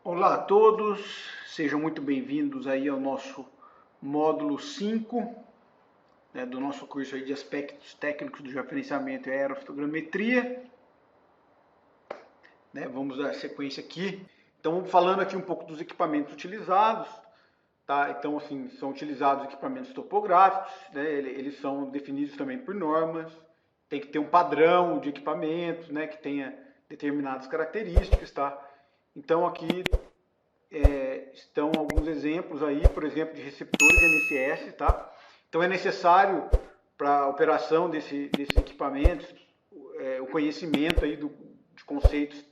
Olá a todos, sejam muito bem-vindos aí ao nosso módulo 5, né, do nosso curso aí de aspectos técnicos do georreferenciamento e aerofotogrametria. Né, vamos dar sequência aqui. Então, falando aqui um pouco dos equipamentos utilizados, tá? Então, assim, são utilizados equipamentos topográficos, né, eles são definidos também por normas, tem que ter um padrão de equipamentos, né, que tenha determinadas características, tá? Então, aqui estão alguns exemplos aí, por exemplo, de receptores NSS, tá? Então é necessário para a operação desses equipamentos o conhecimento aí de conceitos,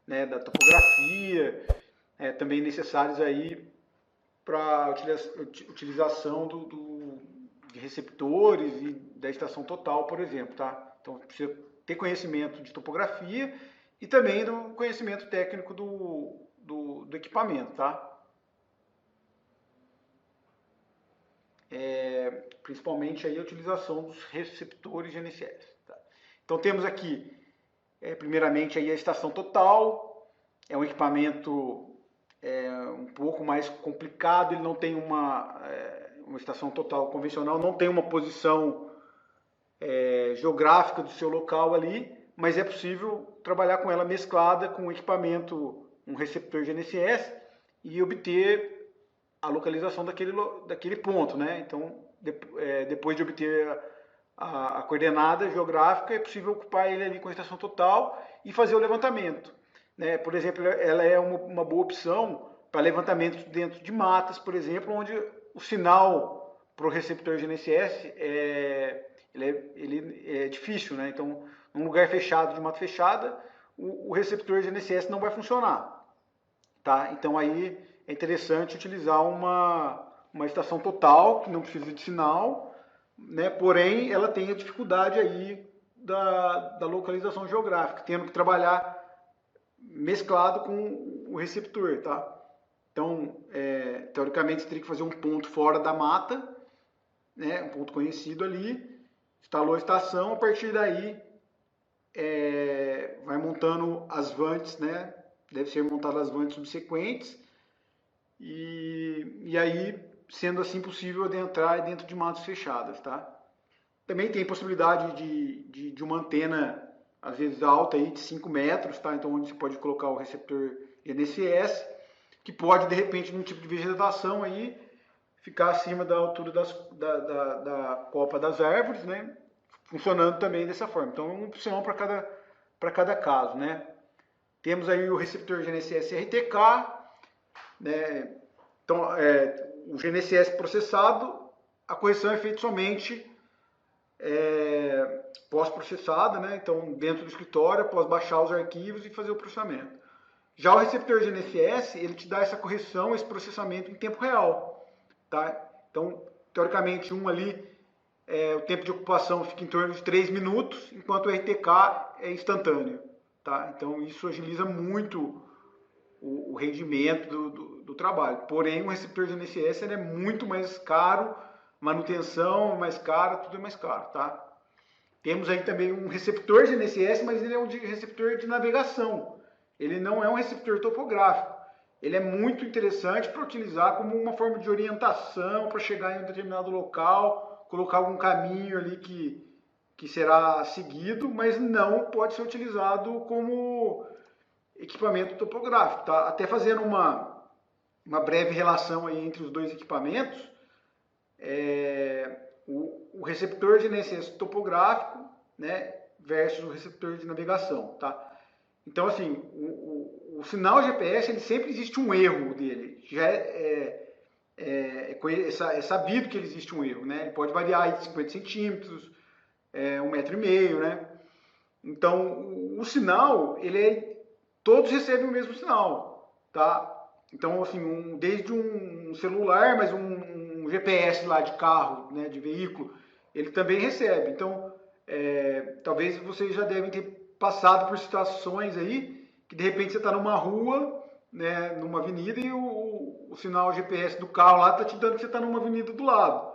né, da topografia, também necessários aí para a utilização de receptores e da estação total, por exemplo, tá? Então precisa ter conhecimento de topografia e também do conhecimento técnico do equipamento, tá? Principalmente aí a utilização dos receptores de NSS. Tá? Então temos aqui, primeiramente aí a estação total, é um equipamento um pouco mais complicado, ele não tem uma estação total convencional, não tem uma posição geográfica do seu local ali, mas é possível trabalhar com ela mesclada com um equipamento, um receptor de NSS e obter a localização daquele ponto, né? Então, depois de obter a coordenada geográfica, é possível ocupar ele ali com a estação total e fazer o levantamento. Né? Por exemplo, ela é uma boa opção para levantamentos dentro de matas, por exemplo, onde o sinal para o receptor GNSS ele é difícil, né? Então, num lugar fechado, de mata fechada, o receptor GNSS não vai funcionar. Tá? Então, aí é interessante utilizar uma estação total, que não precisa de sinal, né? Porém, ela tem a dificuldade aí da localização geográfica, tendo que trabalhar mesclado com o receptor, tá? Então, teoricamente, você teria que fazer um ponto fora da mata, né? Um ponto conhecido ali, instalou a estação, a partir daí vai montando as vantes, né? Deve ser montadas as vantes subsequentes, e aí, sendo assim possível, adentrar dentro de matas fechadas, tá? Também tem possibilidade de uma antena, às vezes alta, aí, de 5 metros, tá? Então, onde você pode colocar o receptor GNSS, que pode, de repente, num tipo de vegetação, aí, ficar acima da altura da copa das árvores, né? Funcionando também dessa forma. Então, é uma opção para cada caso, né? Temos aí o receptor GNSS RTK, né? Então, o GNSS processado, a correção é feita somente pós-processada, né? Então, dentro do escritório, após baixar os arquivos e fazer o processamento. Já o receptor GNSS, ele te dá essa correção, esse processamento em tempo real, tá? Então, teoricamente, o tempo de ocupação fica em torno de 3 minutos, enquanto o RTK é instantâneo, tá? Então, isso agiliza muito o rendimento do trabalho. Porém, o receptor de NSS ele é muito mais caro, manutenção é mais cara, tudo é mais caro, tá? Temos aí também um receptor de NSS, mas ele é um receptor de navegação. Ele não é um receptor topográfico. Ele é muito interessante para utilizar como uma forma de orientação para chegar em um determinado local, colocar algum caminho ali que será seguido, mas não pode ser utilizado como equipamento topográfico, tá? Até fazendo uma breve relação aí entre os dois equipamentos, o receptor de NSS topográfico, né, versus o receptor de navegação, tá? Então, assim, o sinal GPS, ele sempre existe um erro dele, já é sabido que ele existe um erro, né? Ele pode variar de 50 centímetros, 1,5 metro, né? Então, o sinal, todos recebem o mesmo sinal, tá? Então, assim, desde um celular, mas um GPS lá de carro, né, de veículo, ele também recebe. Então, talvez vocês já devem ter passado por situações aí que de repente você está numa rua, né, numa avenida e o sinal GPS do carro lá está te dando que você está numa avenida do lado.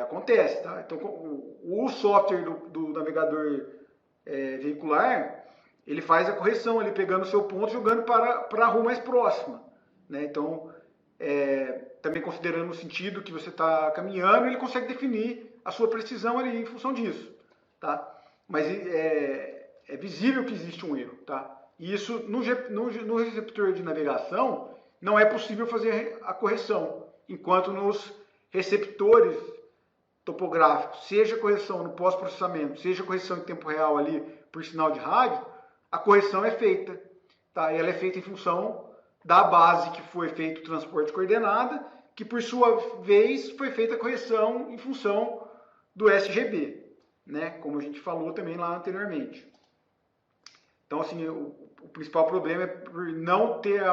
Acontece, tá? Então, o software do navegador veicular, ele faz a correção ali, pegando o seu ponto, jogando para a rua mais próxima, né? Então, também considerando o sentido que você está caminhando, ele consegue definir a sua precisão ali em função disso, tá? Mas é visível que existe um erro, tá? E isso, no receptor de navegação, não é possível fazer a correção, enquanto nos receptores topográficos, seja correção no pós-processamento, seja correção em tempo real ali por sinal de rádio, a correção é feita, tá? E ela é feita em função da base que foi feito o transporte de coordenada, que por sua vez foi feita a correção em função do SGB, né? Como a gente falou também lá anteriormente. Então, assim, o principal problema é por não ter a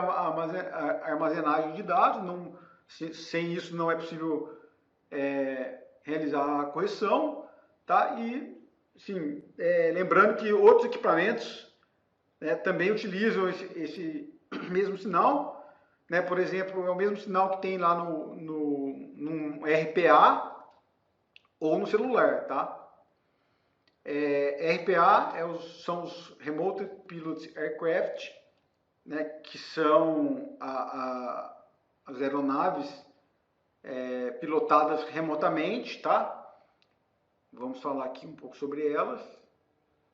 armazenagem de dados, sem isso não é possível realizar a correção, tá? E, assim, lembrando que outros equipamentos, né, também utilizam esse mesmo sinal, né? Por exemplo, é o mesmo sinal que tem lá no RPA ou no celular, tá? RPA são os Remote Pilot Aircraft, né, que são as aeronaves pilotadas remotamente, tá? Vamos falar aqui um pouco sobre elas.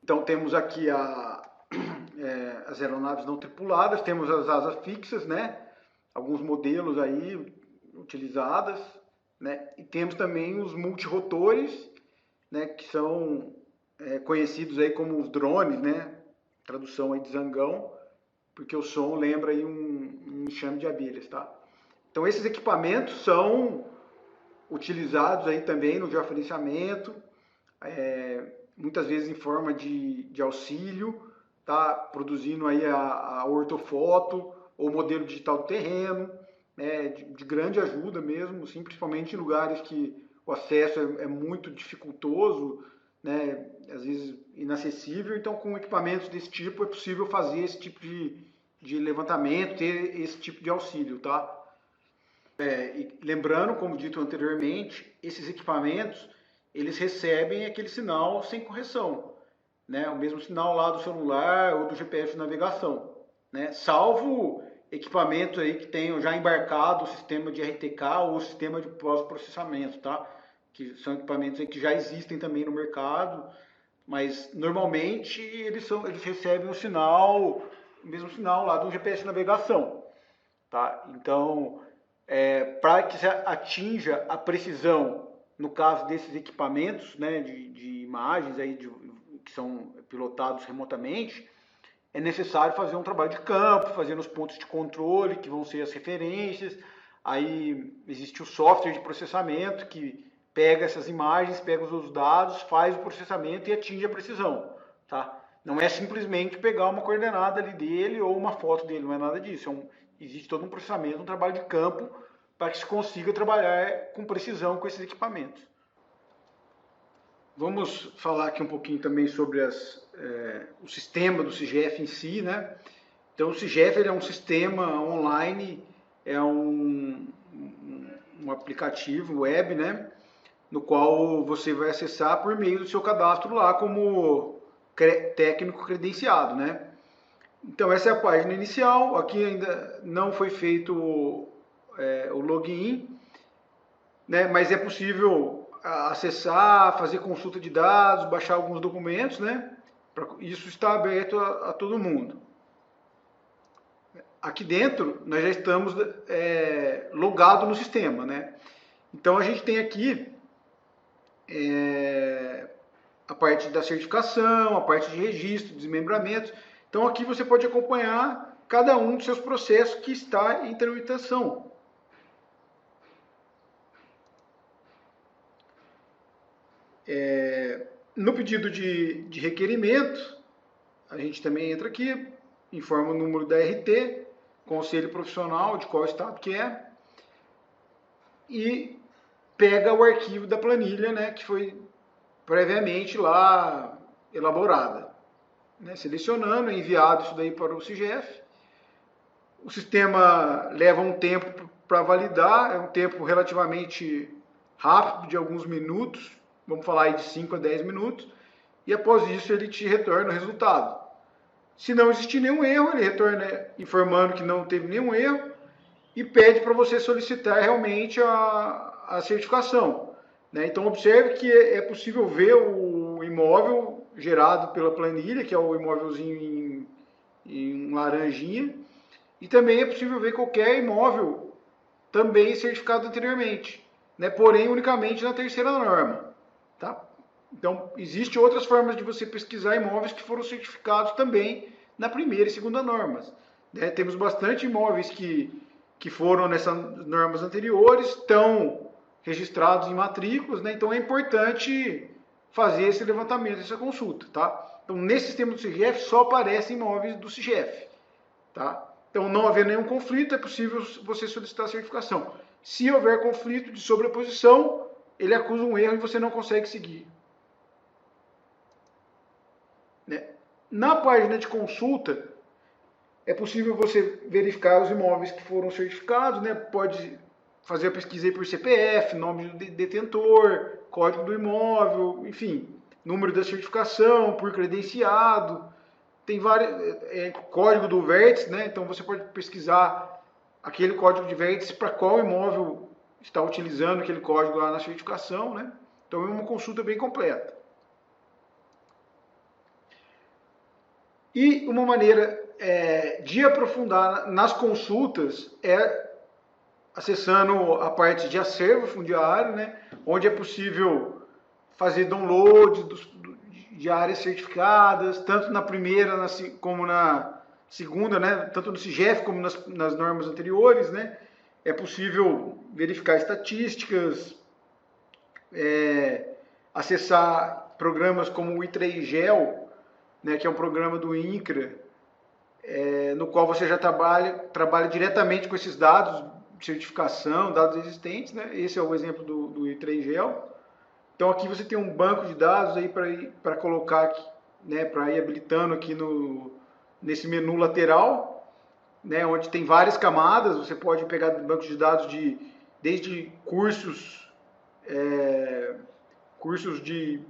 Então temos aqui as aeronaves não tripuladas, temos as asas fixas, né? Alguns modelos aí utilizadas, né? E temos também os multirotores, né, que são conhecidos aí como os drones, né? Tradução aí de zangão, porque o som lembra aí um enxame de abelhas, tá? Então esses equipamentos são utilizados aí também no georreferenciamento, muitas vezes em forma de auxílio, tá? Produzindo aí a ortofoto ou modelo digital do terreno, né? De grande ajuda mesmo, assim, principalmente em lugares que o acesso é muito dificultoso, né? Às vezes inacessível. Então, com equipamentos desse tipo é possível fazer esse tipo de levantamento, ter esse tipo de auxílio, tá? E lembrando, como dito anteriormente, esses equipamentos, eles recebem aquele sinal sem correção, né? O mesmo sinal lá do celular ou do GPS de navegação, né? Salvo equipamentos aí que tenham já embarcado o sistema de RTK ou o sistema de pós-processamento, tá? Que são equipamentos aí que já existem também no mercado, mas normalmente eles recebem o mesmo sinal lá do GPS de navegação, tá? Então, para que se atinja a precisão, no caso desses equipamentos, né, de imagens aí que são pilotados remotamente, é necessário fazer um trabalho de campo, fazer os pontos de controle, que vão ser as referências. Aí existe o software de processamento que pega essas imagens, pega os dados, faz o processamento e atinge a precisão, tá? Não é simplesmente pegar uma coordenada ali dele ou uma foto dele, não é nada disso. Existe todo um processamento, um trabalho de campo para que se consiga trabalhar com precisão com esses equipamentos. Vamos falar aqui um pouquinho também sobre o sistema do CIGEF em si, né? Então, o CIGEF ele é um sistema online, é um aplicativo web, né? No qual você vai acessar por meio do seu cadastro lá como técnico credenciado, né? Então, essa é a página inicial. Aqui ainda não foi feito o login, né? Mas é possível acessar, fazer consulta de dados, baixar alguns documentos, né? Isso está aberto a todo mundo. Aqui dentro, nós já estamos logados no sistema, né? Então, a gente tem aqui a parte da certificação, a parte de registro, desmembramento. Então, aqui você pode acompanhar cada um dos seus processos que está em tramitação. No pedido de requerimento, a gente também entra aqui, informa o número da RT, conselho profissional, de qual estado que é, e pega o arquivo da planilha, né, que foi previamente lá elaborada. Né, selecionando, é enviado isso daí para o CIGEF. O sistema leva um tempo para validar, é um tempo relativamente rápido, de alguns minutos, vamos falar aí de 5 a 10 minutos, e após isso ele te retorna o resultado. Se não existir nenhum erro, ele retorna informando que não teve nenhum erro e pede para você solicitar realmente a certificação. Né? Então, observe que é possível ver o imóvel gerado pela planilha, que é o imóvelzinho em laranjinha, e também é possível ver qualquer imóvel também certificado anteriormente, né? Porém, unicamente na terceira norma. Tá? Então, existem outras formas de você pesquisar imóveis que foram certificados também na primeira e segunda normas. Né? Temos bastante imóveis que foram nessas normas anteriores, estão registrados em matrículas, né? Então é importante fazer esse levantamento, essa consulta. Tá? Então, nesse sistema do CIGEF, só aparecem imóveis do CIGEF. Tá? Então, não havendo nenhum conflito, é possível você solicitar a certificação. Se houver conflito de sobreposição, ele acusa um erro e você não consegue seguir. Né? Na página de consulta, é possível você verificar os imóveis que foram certificados, né? Pode fazer a pesquisa aí por CPF, nome do detentor, código do imóvel, enfim, número da certificação, por credenciado. Tem vários, código do vértice, né? Então você pode pesquisar aquele código de vértice para qual imóvel está utilizando aquele código lá na certificação, né? Então é uma consulta bem completa. E uma maneira de aprofundar nas consultas é acessando a parte de acervo fundiário, né, onde é possível fazer download de áreas certificadas, tanto na primeira como na segunda, né, tanto no CIGEF como nas normas anteriores. Né, é possível verificar estatísticas, acessar programas como o I3GEL, né, que é um programa do INCRA, no qual você já trabalha diretamente com esses dados de certificação, dados existentes. Né? Esse é o exemplo do I3GEL. Então aqui você tem um banco de dados aí para colocar aqui, né, para ir habilitando aqui nesse menu lateral, né, onde tem várias camadas. Você pode pegar banco de dados desde cursos de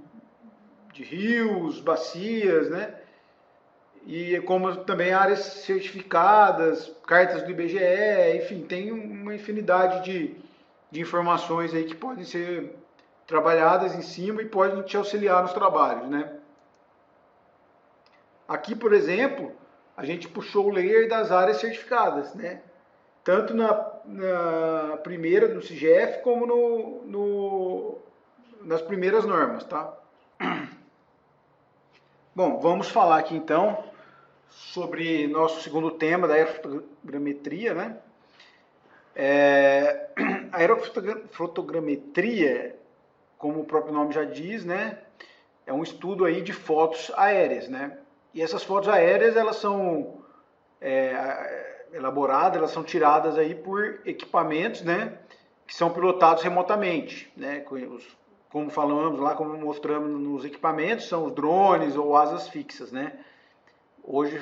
rios, bacias, né? E como também áreas certificadas, cartas do IBGE, enfim, tem uma infinidade de informações aí que podem ser trabalhadas em cima e podem te auxiliar nos trabalhos, né? Aqui, por exemplo, a gente puxou o layer das áreas certificadas, né? Tanto na primeira do CIGEF como nas primeiras normas, tá? Bom, vamos falar aqui então sobre nosso segundo tema da aerofotogrametria, né? A aerofotogrametria, como o próprio nome já diz, né, é um estudo aí de fotos aéreas, né? E essas fotos aéreas, elas são elaboradas, elas são tiradas aí por equipamentos, né, que são pilotados remotamente, né? Como falamos lá, como mostramos nos equipamentos, são os drones ou asas fixas, né? Hoje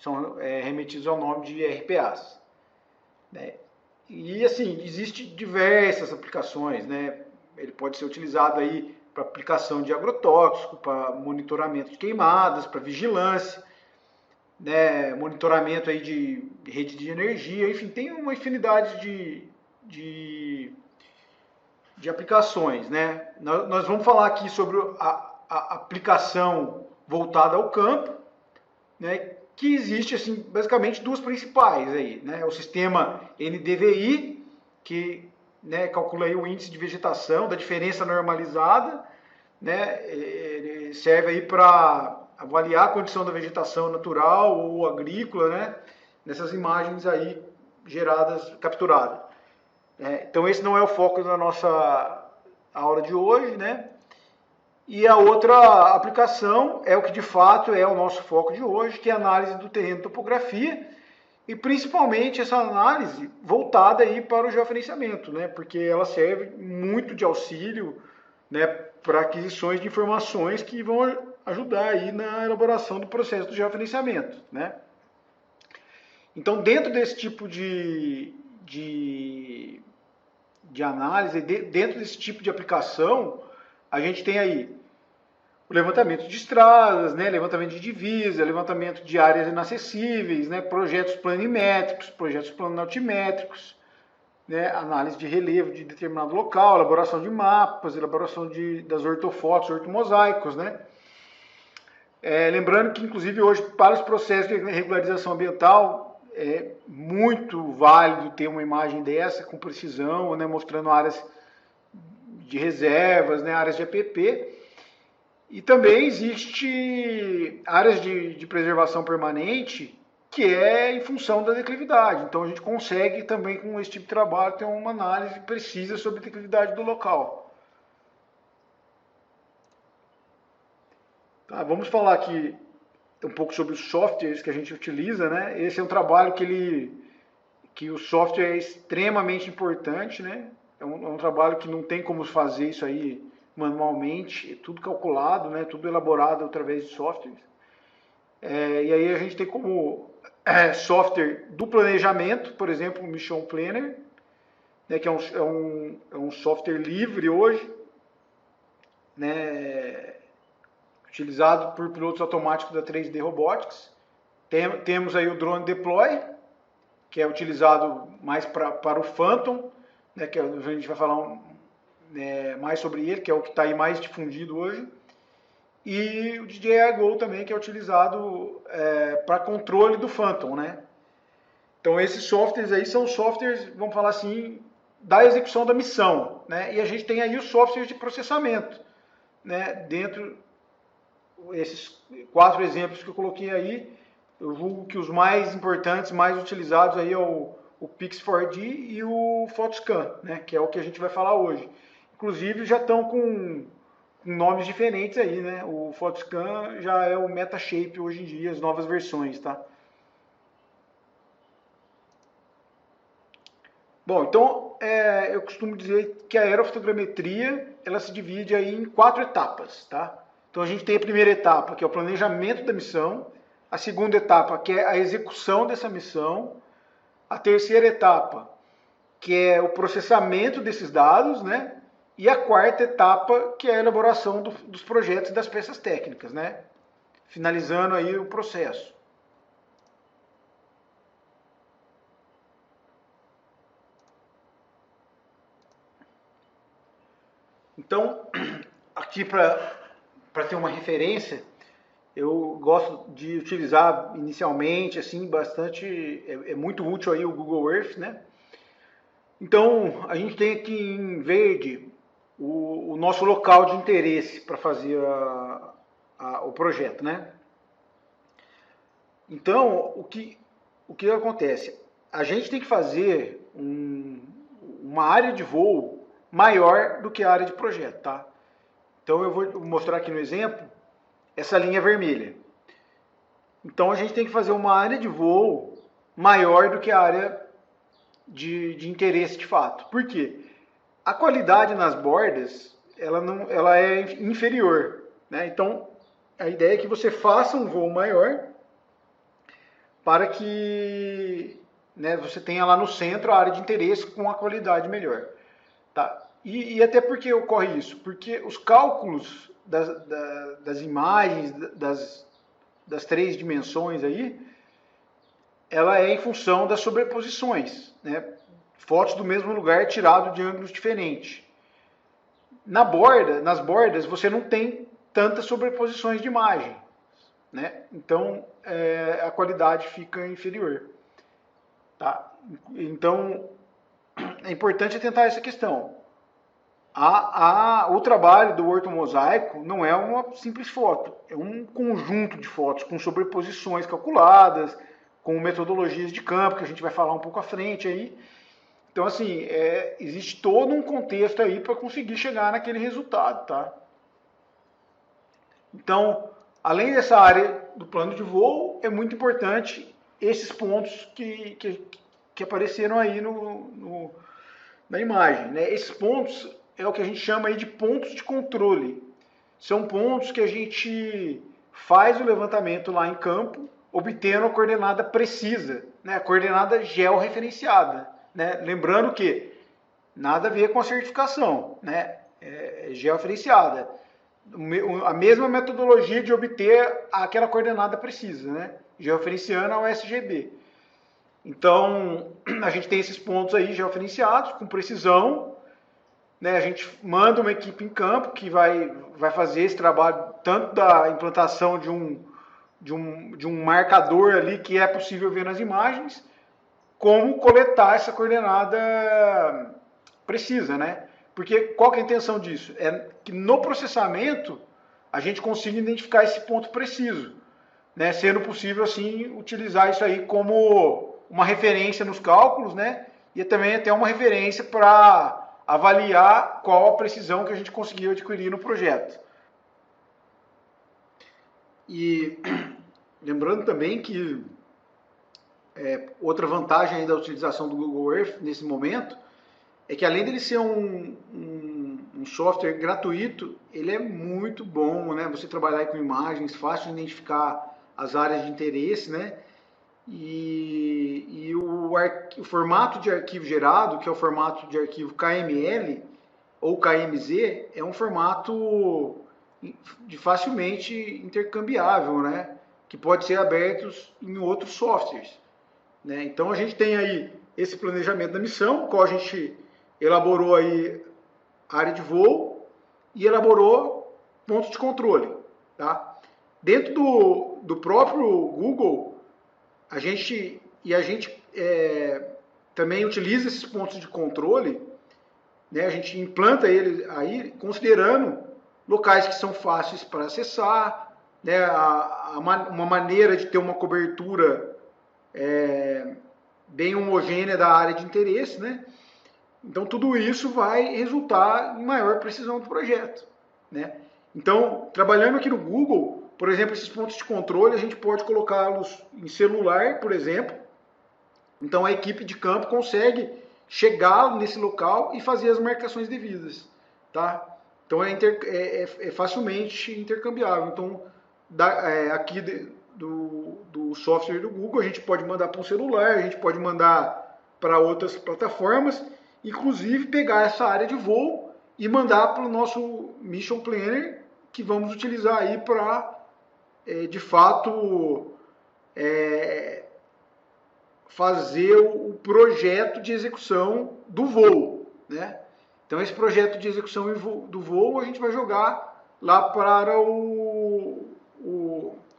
são remetidos ao nome de RPAs. Né? E assim, existem diversas aplicações, né? Ele pode ser utilizado aí para aplicação de agrotóxico, para monitoramento de queimadas, para vigilância, né? Monitoramento aí de rede de energia, enfim, tem uma infinidade de aplicações, né? Nós vamos falar aqui sobre a aplicação voltada ao campo, né, que existe assim, basicamente duas principais aí, né? O sistema NDVI, que, né, calcula aí o índice de vegetação da diferença normalizada, né? Ele serve aí para avaliar a condição da vegetação natural ou agrícola, né, nessas imagens aí geradas, capturadas. Então esse não é o foco da nossa aula de hoje, né? E a outra aplicação é o que de fato é o nosso foco de hoje, que é a análise do terreno e topografia, e principalmente essa análise voltada aí para o georreferenciamento, né? Porque ela serve muito de auxílio, né, para aquisições de informações que vão ajudar aí na elaboração do processo do georreferenciamento, né? Então, dentro desse tipo de análise, dentro desse tipo de aplicação, a gente tem aí o levantamento de estradas, né, levantamento de divisa, levantamento de áreas inacessíveis, né, projetos planimétricos, projetos planoaltimétricos, né, análise de relevo de determinado local, elaboração de mapas, elaboração das ortofotos, ortomosaicos, né. Lembrando que, inclusive, hoje, para os processos de regularização ambiental, é muito válido ter uma imagem dessa, com precisão, né, mostrando áreas de reservas, né, áreas de EPP. E também existe áreas de preservação permanente, que é em função da declividade. Então, a gente consegue também, com esse tipo de trabalho, ter uma análise precisa sobre a declividade do local. Tá, vamos falar aqui um pouco sobre os softwares que a gente utiliza, né? Esse é um trabalho que o software é extremamente importante, né? É um trabalho que não tem como fazer isso aí manualmente, é tudo calculado, né? Tudo elaborado através de softwares. E aí a gente tem como software do planejamento, por exemplo, o Mission Planner, né? Que é um software livre hoje, né? Utilizado por pilotos automáticos da 3D Robotics. Temos aí o Drone Deploy, que é utilizado mais para o Phantom, né, que a gente vai falar mais sobre ele, que é o que está aí mais difundido hoje. E o DJI Go também, que é utilizado para controle do Phantom, né? Então esses softwares aí são softwares, vamos falar assim, da execução da missão, né? E a gente tem aí os softwares de processamento, né? Dentro esses 4 exemplos que eu coloquei aí, eu julgo que os mais importantes, mais utilizados aí é o Pix4D e o Photoscan, né, que é o que a gente vai falar hoje. Inclusive já estão com nomes diferentes aí, né? O Photoscan já é o Metashape hoje em dia, as novas versões, tá? Bom, então eu costumo dizer que a aerofotogrametria ela se divide aí em 4 etapas, tá? Então a gente tem a primeira etapa, que é o planejamento da missão, a segunda etapa, que é a execução dessa missão, a terceira etapa, que é o processamento desses dados, né? E a quarta etapa, que é a elaboração dos projetos e das peças técnicas, né? Finalizando aí o processo. Então, aqui para ter uma referência, eu gosto de utilizar inicialmente, assim, bastante, é muito útil aí o Google Earth, né? Então, a gente tem aqui em verde o nosso local de interesse para fazer o projeto, né? Então, o que acontece? A gente tem que fazer uma área de voo maior do que a área de projeto, tá? Então, eu vou mostrar aqui no exemplo essa linha vermelha. Então, a gente tem que fazer uma área de voo maior do que a área de interesse de fato. Por quê? A qualidade nas bordas ela é inferior, né? Então, a ideia é que você faça um voo maior para que, né, você tenha lá no centro a área de interesse com a qualidade melhor. Tá? E até por que ocorre isso? Porque os cálculos das imagens, das 3 dimensões aí, ela é em função das sobreposições, né? Fotos do mesmo lugar tirado de ângulos diferentes. Nas bordas, você não tem tantas sobreposições de imagem, né? Então, a qualidade fica inferior. Tá? Então, é importante atentar a essa questão. O trabalho do ortomosaico não é uma simples foto, é um conjunto de fotos com sobreposições calculadas, com metodologias de campo, que a gente vai falar um pouco à frente aí. Então, assim, existe todo um contexto aí para conseguir chegar naquele resultado, tá? Então, além dessa área do plano de voo, é muito importante esses pontos que apareceram aí na imagem, né? Esses pontos é o que a gente chama aí de pontos de controle. São pontos que a gente faz o levantamento lá em campo, obtendo a coordenada precisa, né? A coordenada georreferenciada, né? Lembrando que nada a ver com a certificação, né? É georreferenciada. a mesma metodologia de obter aquela coordenada precisa, né? Georeferenciando ao SGB. Então, a gente tem esses pontos aí georeferenciados, com precisão, né? A gente manda uma equipe em campo que vai fazer esse trabalho, tanto da implantação de um marcador ali que é possível ver nas imagens, como coletar essa coordenada precisa, né? Porque qual que é a intenção disso? É que no processamento a gente consiga identificar esse ponto preciso, né? Sendo possível, assim, utilizar isso aí como uma referência nos cálculos, né? E também até uma referência para avaliar qual a precisão que a gente conseguiu adquirir no projeto. E lembrando também que outra vantagem aí da utilização do Google Earth nesse momento é que, além dele ser um software gratuito, ele é muito bom, né? Você trabalhar aí com imagens, fácil de identificar as áreas de interesse, né? E o formato de arquivo gerado, que é o formato de arquivo KML ou KMZ, é um formato facilmente intercambiável, né? Que pode ser aberto em outros softwares, né? Então a gente tem aí esse planejamento da missão, qual a gente elaborou aí a área de voo e elaborou pontos de controle, tá? Dentro do próprio Google, a gente também utiliza esses pontos de controle, né? A gente implanta eles aí considerando locais que são fáceis para acessar, né? Uma maneira de ter uma cobertura bem homogênea da área de interesse, né? Então, tudo isso vai resultar em maior precisão do projeto, né? Então, trabalhando aqui no Google, por exemplo, esses pontos de controle, a gente pode colocá-los em celular, por exemplo. Então, a equipe de campo consegue chegar nesse local e fazer as marcações devidas, tá? Então, é facilmente intercambiável. Então, aqui do software do Google, a gente pode mandar para um celular, a gente pode mandar para outras plataformas, inclusive pegar essa área de voo e mandar para o nosso Mission Planner, que vamos utilizar aí para, de fato, fazer o projeto de execução do voo, né? Então, esse projeto de execução do voo a gente vai jogar lá para o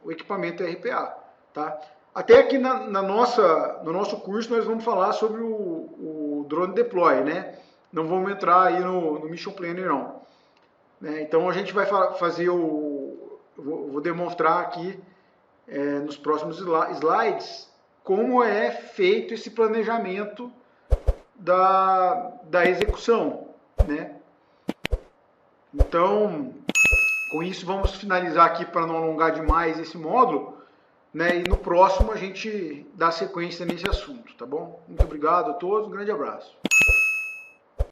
equipamento RPA, tá? Até aqui no nosso curso nós vamos falar sobre o Drone Deploy, né? Não vamos entrar aí no Mission Planner, não. Né? Então, a gente vai fazer vou demonstrar aqui nos próximos slides como é feito esse planejamento da execução, né? Então, com isso vamos finalizar aqui para não alongar demais esse módulo, né? E no próximo a gente dá sequência nesse assunto, tá bom? Muito obrigado a todos, um grande abraço.